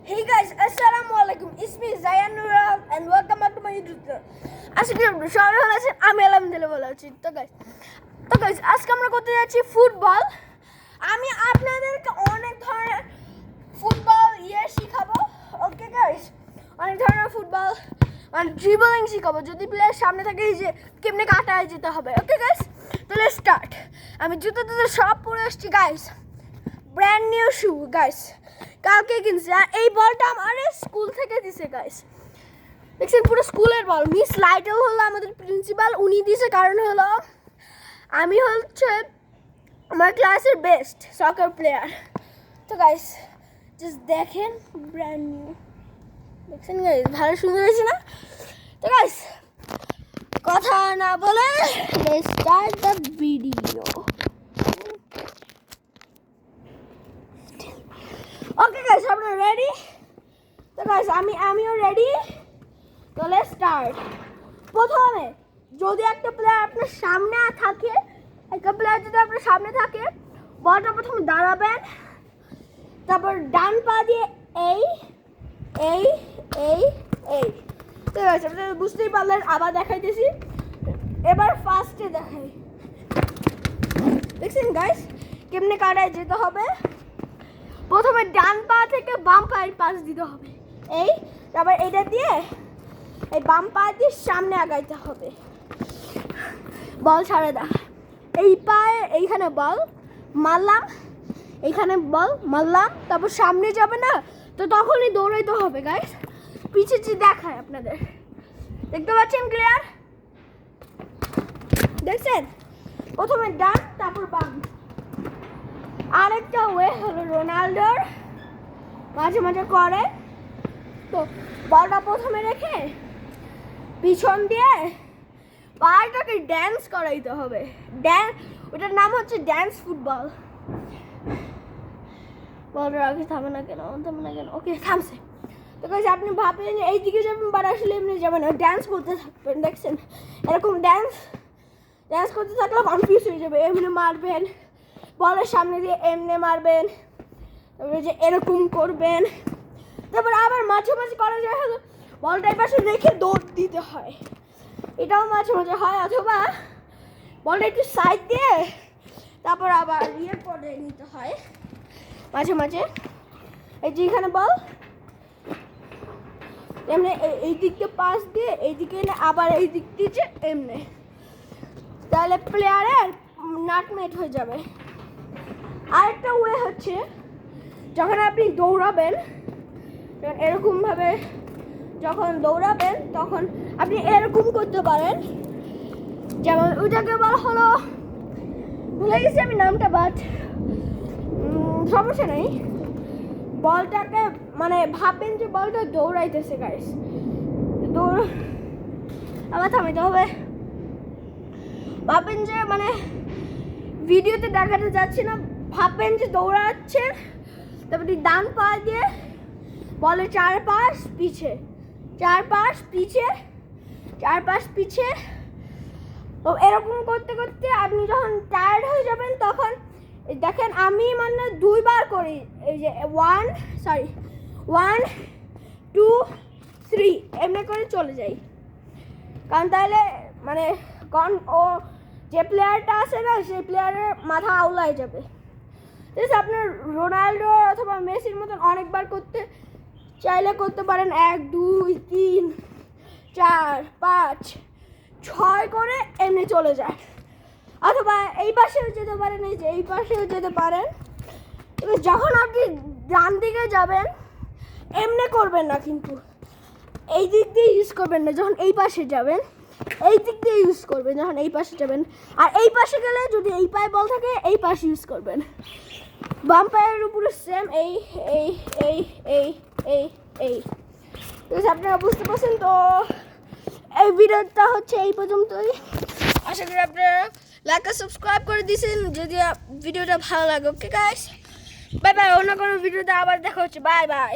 Hey guys, Assalamualaikum. It's me Zayan Nural and welcome back to my YouTube channel. আজকে সবাই ভালো আছেন, আমি আলহামদুলিল্লাহ ভালো আছি। তো গাইস আজকে আমরা করতে যাচ্ছি ফুটবল। আমি আপনাদেরকে অনেক ধরনের ফুটবল শিখাবো। ওকে গাইস, অনেক ধরনের ফুটবল মানে ড্রিবলিং শিখাবো। যদি প্লেয়ার সামনে থাকে এই যে কেমনে কাটায় যেতে হবে। ওকে গাইস, তো লেটস স্টার্ট। আমি জুতো সব পরে আসছি গাইস, ব্র্যান্ড নিউ শু গাইস, কালকে কিনছি। আর এই বলটা আমার স্কুল থেকে দিছে গাইস, দেখছেন পুরো স্কুলের বল। মিস লাইটেল হলো আমাদের প্রিন্সিপাল, উনি দিছে। কারণ হলো আমি হচ্ছে আমার ক্লাসের বেস্ট সকার প্লেয়ার। তো গাইস জাস্ট দেখেন, ব্র্যান্ড নিউ, দেখছেন গাইস, ভালো সুন্দর হয়েছে না? তো গাইস কথা না বলে let's start the video. Okay guys, আপনারা রেডি? তো গাইস আমিও রেডি। তো লেটস স্টার্ট। প্রথমে যদি একটা প্লেয়ার আপনার সামনে থাকে, বলটা প্রথমে দাঁড়াবেন, তারপর ডান পা দিয়ে এই এই এই এই। তো গাইস আপনারা বুঝতেই পারলেন, আবার দেখাইতেছি। এবার ফার্স্টে দেখাই, দেখছেন গাইস কেমনে কাটায় যেতে হবে। প্রথমে ডান পা থেকে বাম পায়ের পাশ দিতে হবে, এই। তারপর এটা দিয়ে এই বাম পা দিয়ে সামনে আগাইতে হবে, বল ছাড়ে দাও। এই পায়ে এইখানে বল মারলাম, এইখানে বল মারলাম, তারপর সামনে যাবে না তো তখনই দৌড়াইতে হবে গাইস। পিছে যে দেখায় আপনাদের, দেখতে পাচ্ছেন ক্লিয়ার? দেখছেন প্রথমে ডান তারপর বাম। আরেকটা ওয়ে হলো রোনাল্ডোর, মাঝে মাঝে করে। তো বলটা প্রথমে রেখে পিছন দিয়ে পাটাকে ড্যান্স করাইতে হবে। ওটার নাম হচ্ছে ড্যান্স ফুটবল। বলটা আগে থামে না কেন? ওকে থামছে। তো কাছে আপনি ভাবলেন যে এইদিকে যাবেন, বাট আসলে এমনি যাবেন না, ড্যান্স করতে থাকবেন। দেখছেন এরকম ড্যান্স করতে থাকলে কনফিউজ হয়ে যাবে। এমনি মারবেন, বলের সামনে দিয়ে এমনি মারবেন, তারপরে যে এরকম করবেন। তারপর আবার মাঝে মাঝে করা যায় হলো বলটা এই পাশে রেখে দৌড় দিতে হয়, এটাও মাঝে মাঝে হয়। অথবা বলটা একটু সাইড দিয়ে তারপর আবার করে নিতে হয় মাঝে মাঝে। এই যে এখানে বল এমনি এই দিকটা পাস দিয়ে এই দিকে এনে আবার এই দিক দিয়ে এমনি, তাহলে প্লেয়ারের নাটমেট হয়ে যাবে। আরেকটা ওয়ে হচ্ছে যখন আপনি দৌড়াবেন, এরকমভাবে যখন দৌড়াবেন তখন আপনি এরকম করতে পারেন। যেমন ওইটাকে বলা হলো, ভুলে গেছি আমি নামটা, বাট সমস্যা নেই। বলটাকে মানে ভাববেন যে বলটা দৌড়াইতেছে গাইস, আবার থামাইতে হবে। ভাববেন যে মানে ভিডিওতে দেখাতে যাচ্ছে না, ভাববেন যে দৌড়াচ্ছে। তারপরে ডান পা দিয়ে বলের চার পাশ পিছে। তো এরকম করতে করতে আপনি যখন টায়ার্ড হয়ে যাবেন তখন দেখেন আমি মানে দুইবার করি, এই যে 1 2 3 এমনি করে চলে যাই। কারণ তাহলে মানে ও যে প্লেয়ারটা আছে না, সেই প্লেয়ারের মাথা আউলাই যাবে। আপনার রোনাল্ডো অথবা মেসির মতন অনেকবার করতে চাইলে করতে পারেন। 1 2 3 4 5 6 করে এমনি চলে যায়। অথবা এই পাশেও যেতে পারেন, এই যে এই পাশেও যেতে পারেন। এবার যখন আপনি ডান দিকে যাবেন এমনি করবেন না, কিন্তু এই দিক দিয়ে ইউজ করবেন না। যখন এই পাশে যাবেন এই দিক দিয়ে ইউজ করবেন, যখন এই পাশে যাবেন। আর এই পাশে গেলে যদি এই পায়ে বল থাকে এই পাশে ইউজ করবেন। বাম পায়ের উপরে সেম এই এই এই এই এই এই। আপনারা বুঝতে পারছেন? তো এই ভিডিওটা হচ্ছে এই পর্যন্তই। আশা করি আপনারা লাইক আর সাবস্ক্রাইব করে দিয়েছেন যদি ভিডিওটা ভালো লাগে। Okay guys, bye bye. অন্য কোনো ভিডিওতে আবার দেখা হচ্ছে। Bye bye.